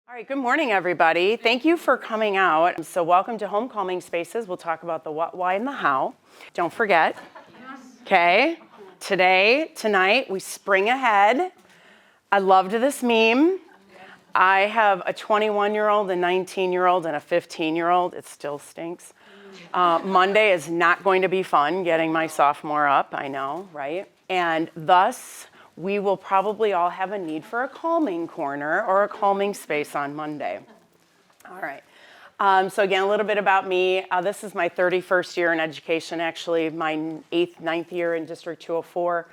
All right, good morning, everybody. Thank you for coming out. So welcome to Home Calming Spaces. We'll talk about the what, why, and the how. Don't forget, okay? Tonight, we spring ahead. I loved this meme. I have a 21-year-old, a 19-year-old, and a 15-year-old. It still stinks. Monday is not going to be fun getting my sophomore up, I know, right? And thus, we will probably all have a need for a calming corner or a calming space on Monday. All right. So again, a little bit about me. This is my 31st year in education, actually my 9th year in District 204.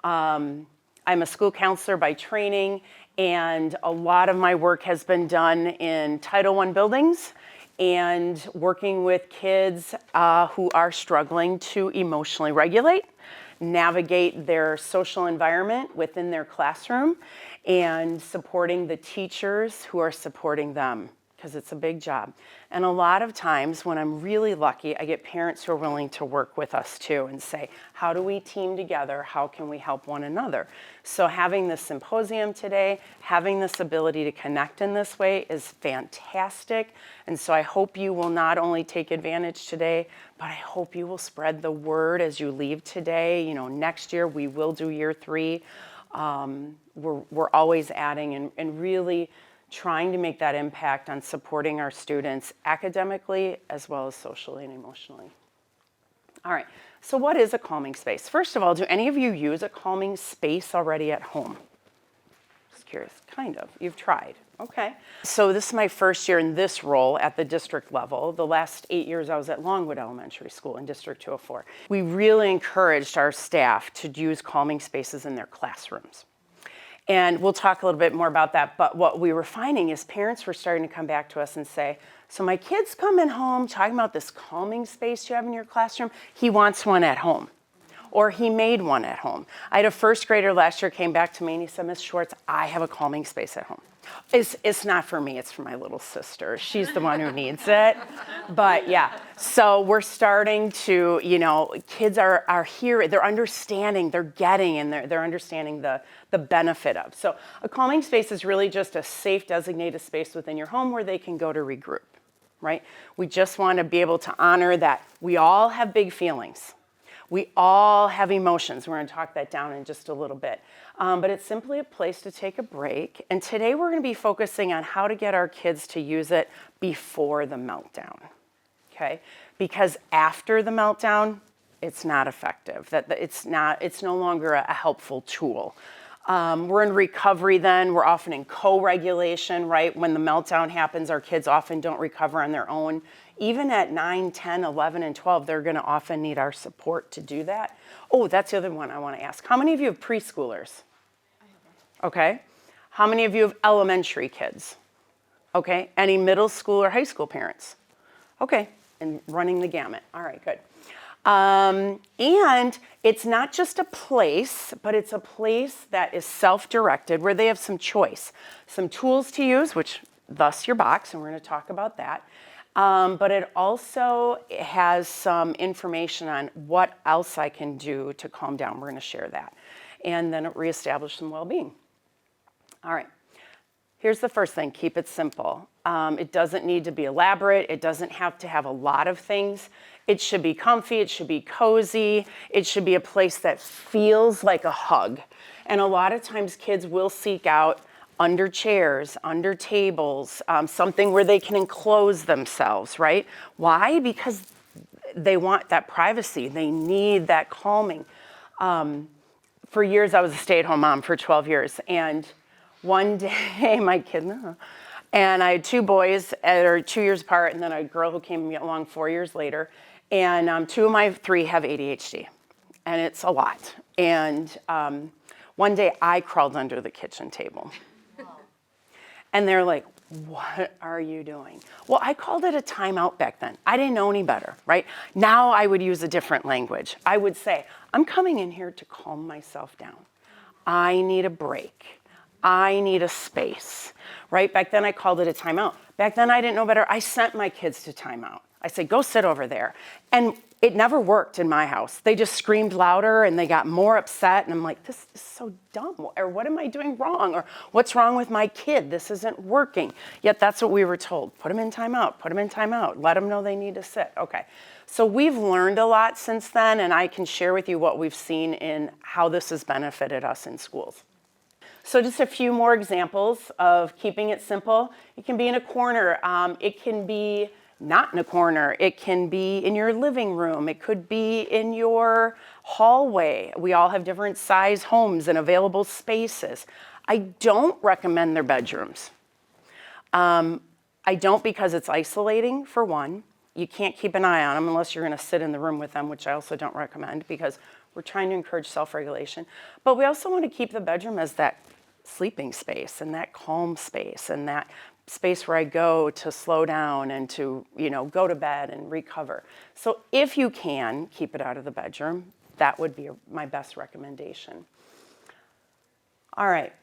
I'm a school counselor by training, and a lot of my work has been done in Title I buildings and working with kids who are struggling to emotionally regulate, navigate their social environment within their classroom, and supporting the teachers who are supporting them, because it's a big job. And a lot of times when I'm really lucky, I get parents who are willing to work with us too and say, how do we team together? How can we help one another? So having this symposium today, having this ability to connect in this way is fantastic. And so I hope you will not only take advantage today, but I hope you will spread the word as you leave today. You know, next year we will do year 3. We're always adding and really trying to make that impact on supporting our students academically as well as socially and emotionally. All right, so what is a calming space? First of all, do any of you use a calming space already at home? Just curious, kind of, you've tried, okay. So this is my first year in this role at the district level. The last 8 years I was at Longwood Elementary School in District 204. We really encouraged our staff to use calming spaces in their classrooms. And we'll talk a little bit more about that, but what we were finding is parents were starting to come back to us and say, so my kid's coming home talking about this calming space you have in your classroom. He wants one at home, or he made one at home. I had a first grader last year came back to me and he said, Ms. Schwartz, I have a calming space at home. It's not for me, it's for my little sister. She's the one who needs it. But yeah, so we're starting to, you know, kids are here, they're understanding, they're getting, and they're understanding the benefit of. So a calming space is really just a safe, designated space within your home where they can go to regroup, right? We just want to be able to honor that we all have big feelings. We all have emotions. We're going to talk that down in just a little bit. But it's simply a place to take a break. And today we're going to be focusing on how to get our kids to use it before the meltdown, okay? Because after the meltdown, it's not effective. It's no longer a helpful tool. We're in recovery then. We're often in co-regulation, right? When the meltdown happens, our kids often don't recover on their own. Even at 9, 10, 11, and 12, they're going to often need our support to do that. Oh, that's the other one I want to ask. How many of you have preschoolers? Okay. How many of you have elementary kids? Okay. Any middle school or high school parents? Okay. And running the gamut. All right, good. And it's not just a place, but it's a place that is self-directed where they have some choice, some tools to use, which thus your box, and we're going to talk about that. But it also has some information on what else I can do to calm down. We're going to share that. And then reestablish some well-being. All right. Here's the first thing. Keep it simple. It doesn't need to be elaborate. It doesn't have to have a lot of things. It should be comfy. It should be cozy. It should be a place that feels like a hug. And a lot of times kids will seek out under chairs, under tables, something where they can enclose themselves, right? Why? Because they want that privacy. They need that calming. For years, I was a stay-at-home mom for 12 years. And one day, my kid, and I had 2 boys that are 2 years apart, and then a girl who came along 4 years later. And 2 of my 3 have ADHD, and it's a lot. And one day, I crawled under the kitchen table. And they're like, what are you doing? Well, I called it a timeout back then. I didn't know any better, right? Now I would use a different language. I would say, I'm coming in here to calm myself down. I need a break. I need a space, right? Back then I called it a timeout. Back then I didn't know better. I sent my kids to timeout. I say, go sit over there. And it never worked in my house. They just screamed louder and they got more upset. And I'm like, this is so dumb. Or what am I doing wrong? Or what's wrong with my kid? This isn't working. Yet that's what we were told. Put them in timeout, put them in timeout. Let them know they need to sit. Okay. So we've learned a lot since then, and I can share with you what we've seen in how this has benefited us in schools. So just a few more examples of keeping it simple. It can be in a corner. It can be not in a corner. It can be in your living room. It could be in your hallway. We all have different size homes and available spaces. I don't recommend their bedrooms. I don't because it's isolating, for one. You can't keep an eye on them unless you're going to sit in the room with them, which I also don't recommend because we're trying to encourage self-regulation. But we also want to keep the bedroom as that sleeping space and that calm space and that space where I go to slow down and to, go to bed and recover. So if you can keep it out of the bedroom, that would be my best recommendation. All right.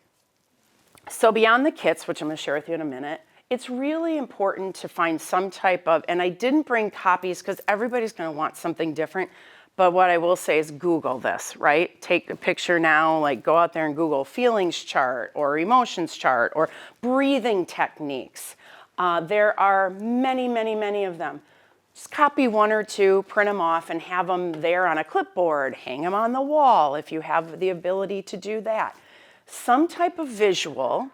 So beyond the kits, which I'm going to share with you in a minute, it's really important to find some type of, and I didn't bring copies because everybody's going to want something different. But what I will say is Google this, right? Take a picture now, like go out there and Google feelings chart or emotions chart or breathing techniques. There are many, many, many of them. Just copy one or two, print them off, and have them there on a clipboard. Hang them on the wall if you have the ability to do that. Some type of visual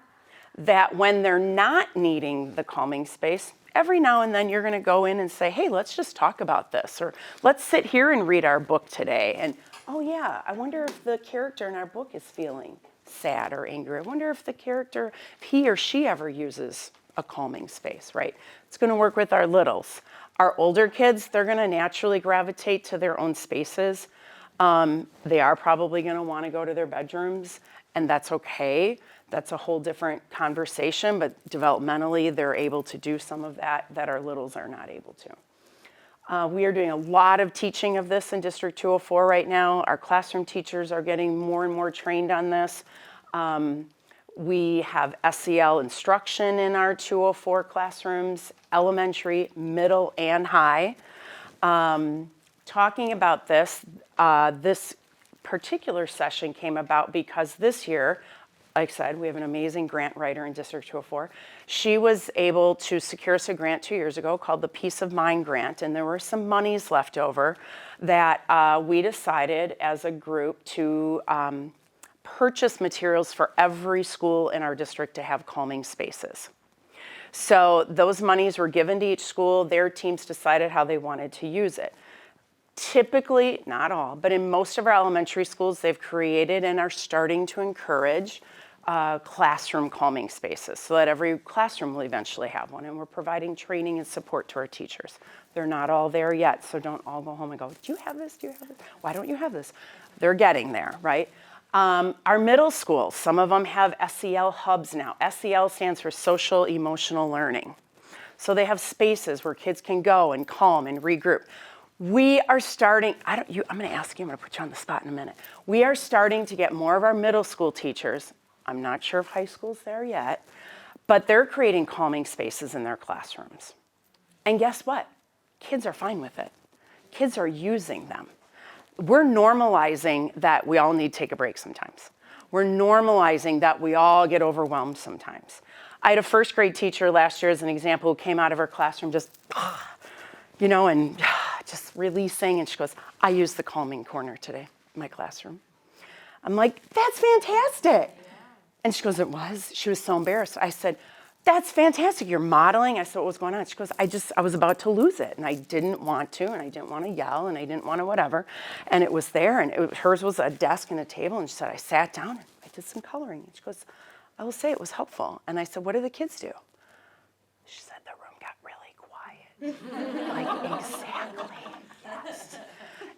that when they're not needing the calming space, every now and then you're going to go in and say, hey, let's just talk about this, or let's sit here and read our book today. And, oh yeah, I wonder if the character in our book is feeling sad or angry. I wonder if the character, if he or she ever uses a calming space, right? It's going to work with our littles. Our older kids, they're going to naturally gravitate to their own spaces. They are probably going to want to go to their bedrooms, and that's okay. That's a whole different conversation, but developmentally, they're able to do some of that our littles are not able to. We are doing a lot of teaching of this in District 204 right now. Our classroom teachers are getting more and more trained on this. We have SEL instruction in our 204 classrooms, elementary, middle, and high. Talking about this, this particular session came about because this year, like I said, we have an amazing grant writer in District 204. She was able to secure us a grant 2 years ago called the Peace of Mind Grant, and there were some monies left over that we decided as a group to purchase materials for every school in our district to have calming spaces. So those monies were given to each school. Their teams decided how they wanted to use it. Typically, not all, but in most of our elementary schools, they've created and are starting to encourage classroom calming spaces so that every classroom will eventually have one. And we're providing training and support to our teachers. They're not all there yet, so don't all go home and go, do you have this? Do you have this? Why don't you have this? They're getting there, right? Our middle schools, some of them have SEL hubs now. SEL stands for social emotional learning. So they have spaces where kids can go and calm and regroup. We are starting, I'm going to ask you, I'm going to put you on the spot in a minute. We are starting to get more of our middle school teachers. I'm not sure if high school's there yet, but they're creating calming spaces in their classrooms. And guess what? Kids are fine with it. Kids are using them. We're normalizing that we all need to take a break sometimes. We're normalizing that we all get overwhelmed sometimes. I had a first grade teacher last year as an example who came out of her classroom just, and just releasing, and she goes, I used the calming corner today in my classroom. I'm like, that's fantastic. Yeah. And she goes, it was? She was so embarrassed. I said, that's fantastic. You're modeling. I said, what was going on? She goes, I was about to lose it, and I didn't want to, and I didn't want to yell, and I didn't want to whatever. And it was there, and hers was a desk and a table, and she said, I sat down, and I did some coloring. And she goes, I will say it was helpful. And I said, what do the kids do? She said, the room got really quiet. Like, exactly, yes.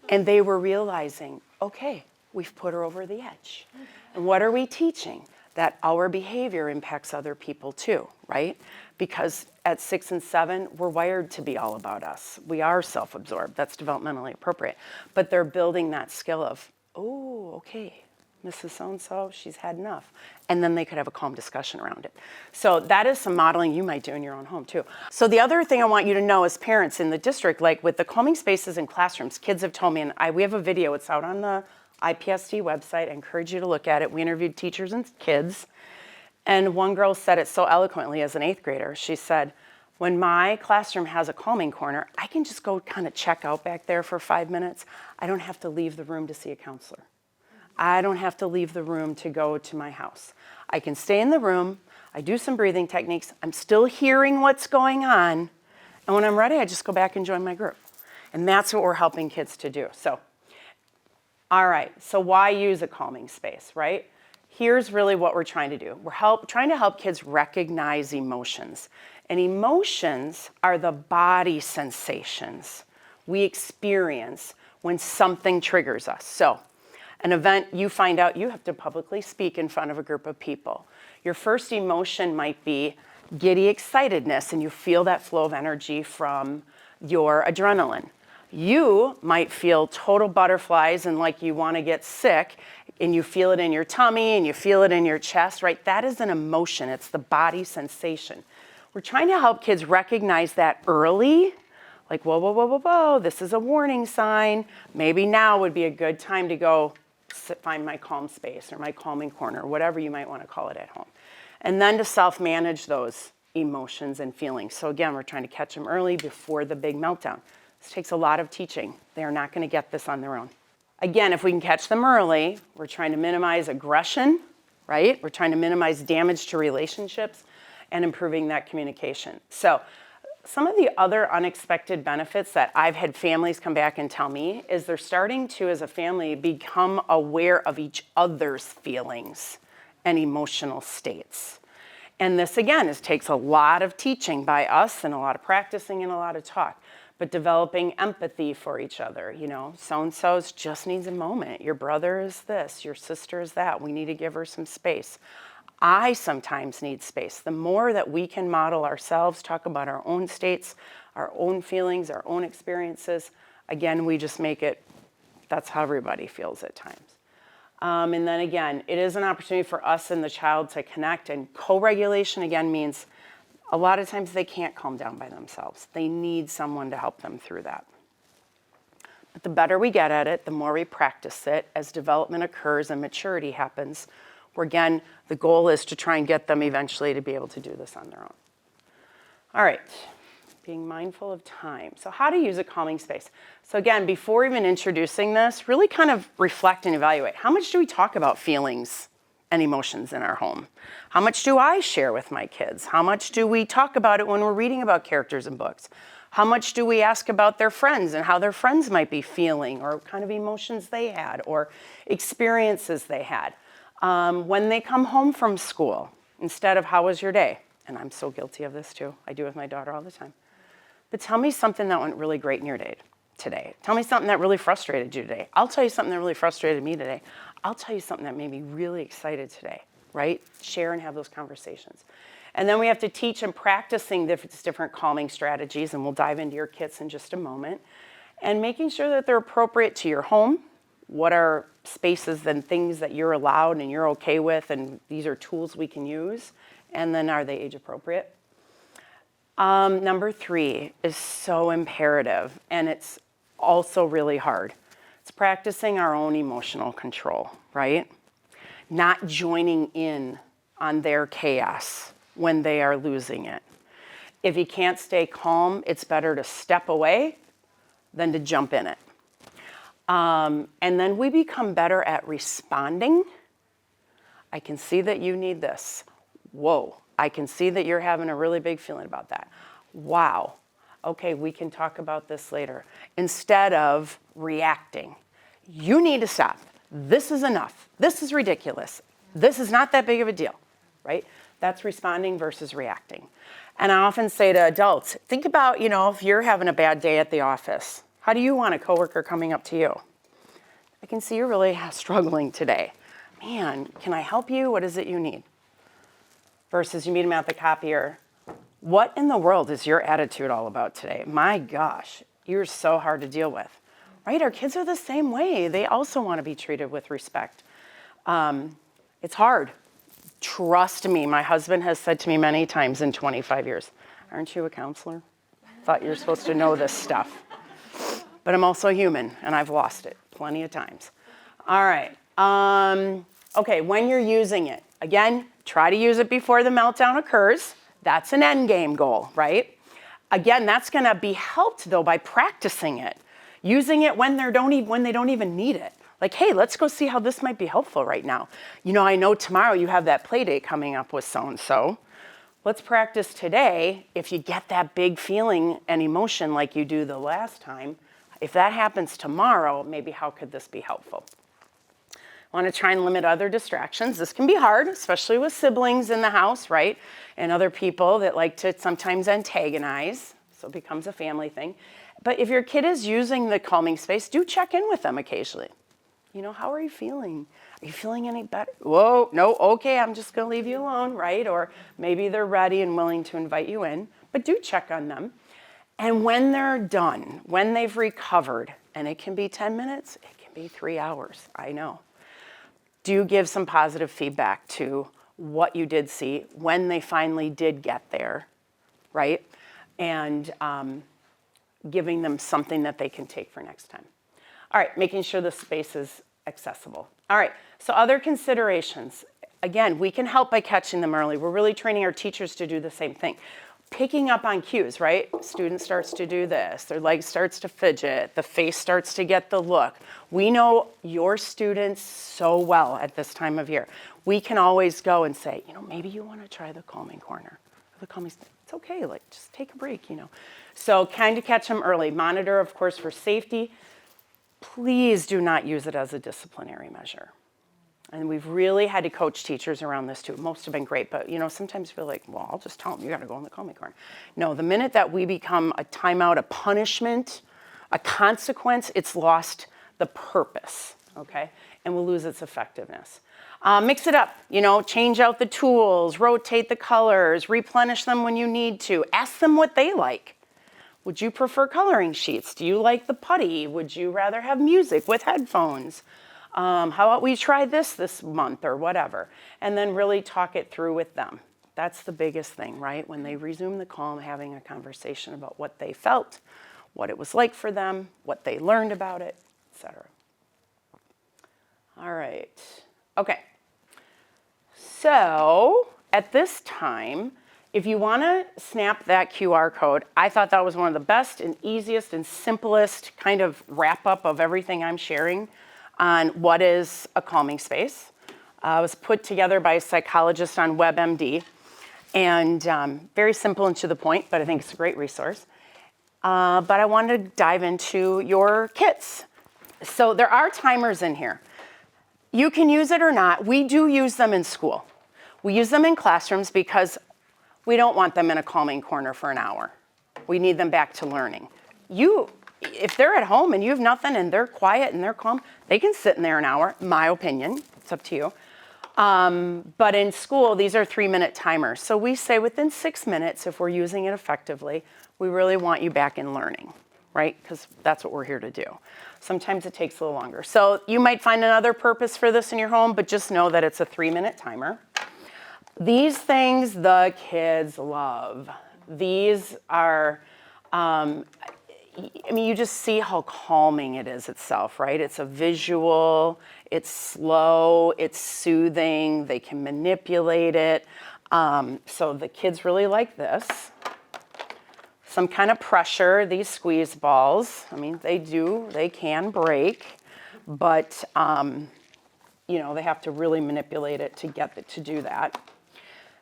And they were realizing, okay, we've put her over the edge. And what are we teaching? That our behavior impacts other people too, right? Because at 6 and 7, we're wired to be all about us. We are self-absorbed. That's developmentally appropriate. But they're building that skill of, oh, okay, Mrs. So-and-so, she's had enough. And then they could have a calm discussion around it. So that is some modeling you might do in your own home too. So the other thing I want you to know as parents in the district, like with the calming spaces in classrooms, kids have told me, and we have a video, it's out on the IPSD website. I encourage you to look at it. We interviewed teachers and kids. And one girl said it so eloquently as an 8th grader. She said, when my classroom has a calming corner, I can just go kind of check out back there for 5 minutes. I don't have to leave the room to see a counselor. I don't have to leave the room to go to my house. I can stay in the room. I do some breathing techniques. I'm still hearing what's going on. And when I'm ready, I just go back and join my group. And that's what we're helping kids to do. So, all right, so why use a calming space, right? Here's really what we're trying to do. We're trying to help kids recognize emotions. And emotions are the body sensations we experience when something triggers us. So, an event, you find out you have to publicly speak in front of a group of people. Your first emotion might be giddy excitedness, and you feel that flow of energy from your adrenaline. You might feel total butterflies and like you want to get sick, and you feel it in your tummy and you feel it in your chest, right? That is an emotion. It's the body sensation. We're trying to help kids recognize that early, like, whoa, whoa, whoa, whoa, whoa, this is a warning sign. Maybe now would be a good time to go find my calm space or my calming corner, whatever you might want to call it at home. And then to self-manage those emotions and feelings. So again, we're trying to catch them early before the big meltdown. This takes a lot of teaching. They are not going to get this on their own. Again, if we can catch them early, we're trying to minimize aggression, right? We're trying to minimize damage to relationships and improving that communication. So some of the other unexpected benefits that I've had families come back and tell me is they're starting to, as a family, become aware of each other's feelings and emotional states. And this, again, takes a lot of teaching by us and a lot of practicing and a lot of talk. But developing empathy for each other, you know, so-and-so's just needs a moment. Your brother is this, your sister is that. We need to give her some space. I sometimes need space. The more that we can model ourselves, talk about our own states, our own feelings, our own experiences, again, we just make it, that's how everybody feels at times. And then again, it is an opportunity for us and the child to connect, and co-regulation again means a lot of times they can't calm down by themselves. They need someone to help them through that. But the better we get at it, the more we practice it, as development occurs and maturity happens, where again, the goal is to try and get them eventually to be able to do this on their own. All right, being mindful of time. So how to use a calming space. So again, before even introducing this, really kind of reflect and evaluate. How much do we talk about feelings and emotions in our home? How much do I share with my kids? How much do we talk about it when we're reading about characters in books? How much do we ask about their friends and how their friends might be feeling, or kind of emotions they had or experiences they had? When they come home from school, instead of how was your day? And I'm so guilty of this too. I do with my daughter all the time. But tell me something that went really great in your day today. Tell me something that really frustrated you today. I'll tell you something that really frustrated me today. I'll tell you something that made me really excited today, right? Share and have those conversations. And then we have to teach and practicing different calming strategies, and we'll dive into your kits in just a moment. And making sure that they're appropriate to your home. What are spaces and things that you're allowed and you're okay with, and these are tools we can use. And then are they age appropriate? Number 3 is so imperative, and it's also really hard. It's practicing our own emotional control, right? Not joining in on their chaos when they are losing it. If you can't stay calm, it's better to step away than to jump in it. And then we become better at responding. I can see that you need this. Whoa, I can see that you're having a really big feeling about that. Wow. Okay, we can talk about this later. Instead of reacting. You need to stop. This is enough. This is ridiculous. This is not that big of a deal, right? That's responding versus reacting. And I often say to adults, think about, if you're having a bad day at the office, how do you want a coworker coming up to you? I can see you're really struggling today. Man, can I help you? What is it you need? Versus you meet them at the copier. What in the world is your attitude all about today? My gosh, you're so hard to deal with, right? Our kids are the same way. They also want to be treated with respect. It's hard. Trust me, my husband has said to me many times in 25 years, aren't you a counselor? Thought you're supposed to know this stuff. But I'm also human, and I've lost it plenty of times. All right. Okay, when you're using it, again, try to use it before the meltdown occurs. That's an end game goal, right? Again, that's going to be helped, though, by practicing it. Using it when they don't even need it. Like, hey, let's go see how this might be helpful right now. You know, I know tomorrow you have that play date coming up with so-and-so. Let's practice today. If you get that big feeling and emotion like you do the last time, if that happens tomorrow, maybe how could this be helpful? I want to try and limit other distractions. This can be hard, especially with siblings in the house, right? And other people that like to sometimes antagonize, so it becomes a family thing. But if your kid is using the calming space, do check in with them occasionally. You know, how are you feeling? Are you feeling any better? Whoa, no, okay, I'm just going to leave you alone, right? Or maybe they're ready and willing to invite you in, but do check on them. And when they're done, when they've recovered, and it can be 10 minutes, it can be 3 hours, I know. Do give some positive feedback to what you did see when they finally did get there, right? And giving them something that they can take for next time. All right, making sure the space is accessible. All right, so other considerations. Again, we can help by catching them early. We're really training our teachers to do the same thing. Picking up on cues, right? Student starts to do this, their leg starts to fidget, the face starts to get the look. We know your students so well at this time of year. We can always go and say, you know, maybe you want to try the calming corner. The calming, it's okay, like just take a break, you know. So kind of catch them early. Monitor, of course, for safety. Please do not use it as a disciplinary measure. And we've really had to coach teachers around this too. Most have been great, but you know, sometimes you feel like, well, I'll just tell them, you gotta go in the calming corner. No, the minute that we become a timeout, a punishment, a consequence, it's lost the purpose, okay? And we'll lose its effectiveness. Mix it up, you know, change out the tools, rotate the colors, replenish them when you need to. Ask them what they like. Would you prefer coloring sheets? Do you like the putty? Would you rather have music with headphones? How about we try this month or whatever? And then really talk it through with them. That's the biggest thing, right? When they resume the calm, having a conversation about what they felt, what it was like for them, what they learned about it, etc. All right. Okay. So at this time, if you want to snap that QR code, I thought that was one of the best and easiest and simplest kind of wrap up of everything I'm sharing on what is a calming space. It was put together by a psychologist on WebMD, and very simple and to the point, but I think it's a great resource. But I wanted to dive into your kits. So there are timers in here. You can use it or not. We do use them in school. We use them in classrooms because we don't want them in a calming corner for an hour. We need them back to learning. If they're at home and you have nothing and they're quiet and they're calm, they can sit in there an hour, my opinion. It's up to you. But in school, these are 3-minute timers. So we say within 6 minutes, if we're using it effectively, we really want you back in learning, right? Because that's what we're here to do. Sometimes it takes a little longer. So you might find another purpose for this in your home, but just know that it's a 3-minute timer. These things the kids love. These are, you just see how calming it is itself, right? It's a visual, it's slow, it's soothing, they can manipulate it. So the kids really like this. Some kind of pressure, these squeeze balls, they can break, but they have to really manipulate it to get it to do that.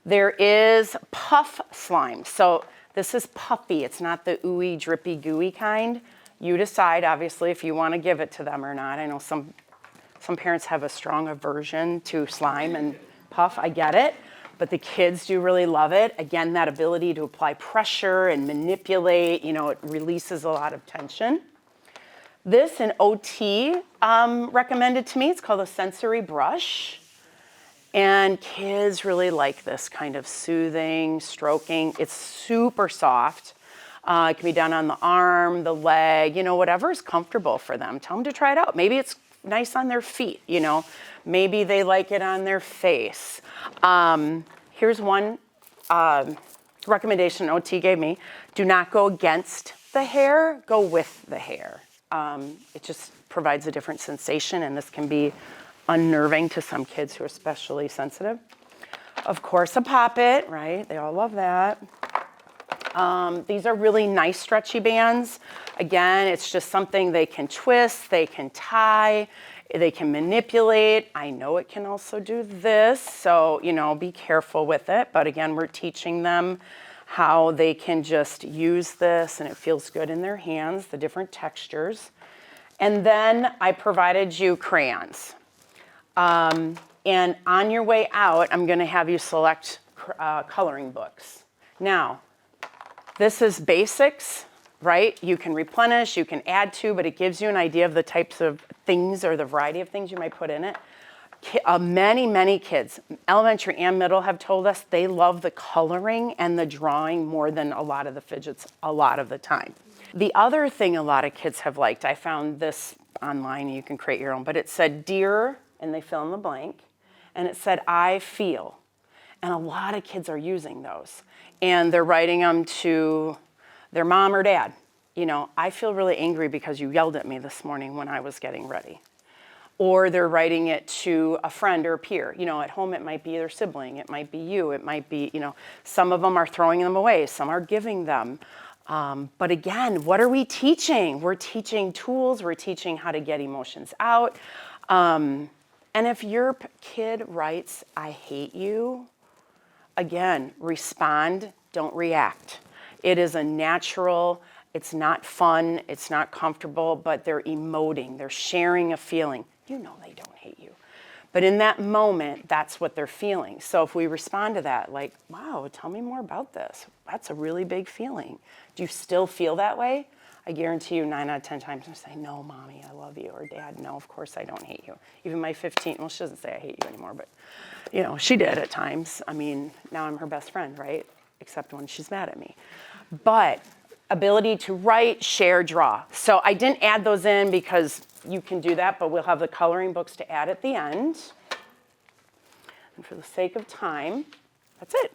There is puff slime. So this is puffy. It's not the ooey, drippy, gooey kind. You decide, obviously, if you want to give it to them or not. I know some parents have a strong aversion to slime and puff. I get it. But the kids do really love it. Again, that ability to apply pressure and manipulate, it releases a lot of tension. This, an OT recommended to me. It's called a sensory brush. And kids really like this kind of soothing, stroking. It's super soft. It can be done on the arm, the leg, whatever is comfortable for them. Tell them to try it out. Maybe it's nice on their feet, you know. Maybe they like it on their face. Here's one recommendation OT gave me. Do not go against the hair, go with the hair. It just provides a different sensation, and this can be unnerving to some kids who are especially sensitive. Of course, a poppet, right? They all love that. These are really nice stretchy bands. Again, it's just something they can twist, they can tie, they can manipulate. I know it can also do this, so, you know, be careful with it. But again, we're teaching them how they can just use this and it feels good in their hands, the different textures. And then I provided you crayons. And on your way out, I'm gonna have you select coloring books. Now, this is basics, right? You can replenish, you can add to, but it gives you an idea of the types of things or the variety of things you might put in it. Many kids, elementary and middle, have told us they love the coloring and the drawing more than a lot of the fidgets a lot of the time. The other thing a lot of kids have liked, I found this online, you can create your own, but it said dear, and they fill in the blank, and it said I feel. And a lot of kids are using those. And they're writing them to their mom or dad. You know, I feel really angry because you yelled at me this morning when I was getting ready. Or they're writing it to a friend or a peer. You know, at home it might be their sibling, it might be you, it might be, you know, some of them are throwing them away, some are giving them. But again, what are we teaching? We're teaching tools, we're teaching how to get emotions out. And if your kid writes, I hate you, again, respond, don't react. It is a natural, it's not fun, it's not comfortable, but they're emoting, they're sharing a feeling. You know they don't hate you. But in that moment, that's what they're feeling. So if we respond to that, like, wow, tell me more about this. That's a really big feeling. Do you still feel that way? I guarantee you 9 out of 10 times I say, no, mommy, I love you. Or dad, no, of course I don't hate you. Even my 15, well, she doesn't say I hate you anymore, but you know, she did at times. I mean, now I'm her best friend, right? Except when she's mad at me. But ability to write, share, draw. So I didn't add those in because you can do that, but we'll have the coloring books to add at the end. And for the sake of time, that's it.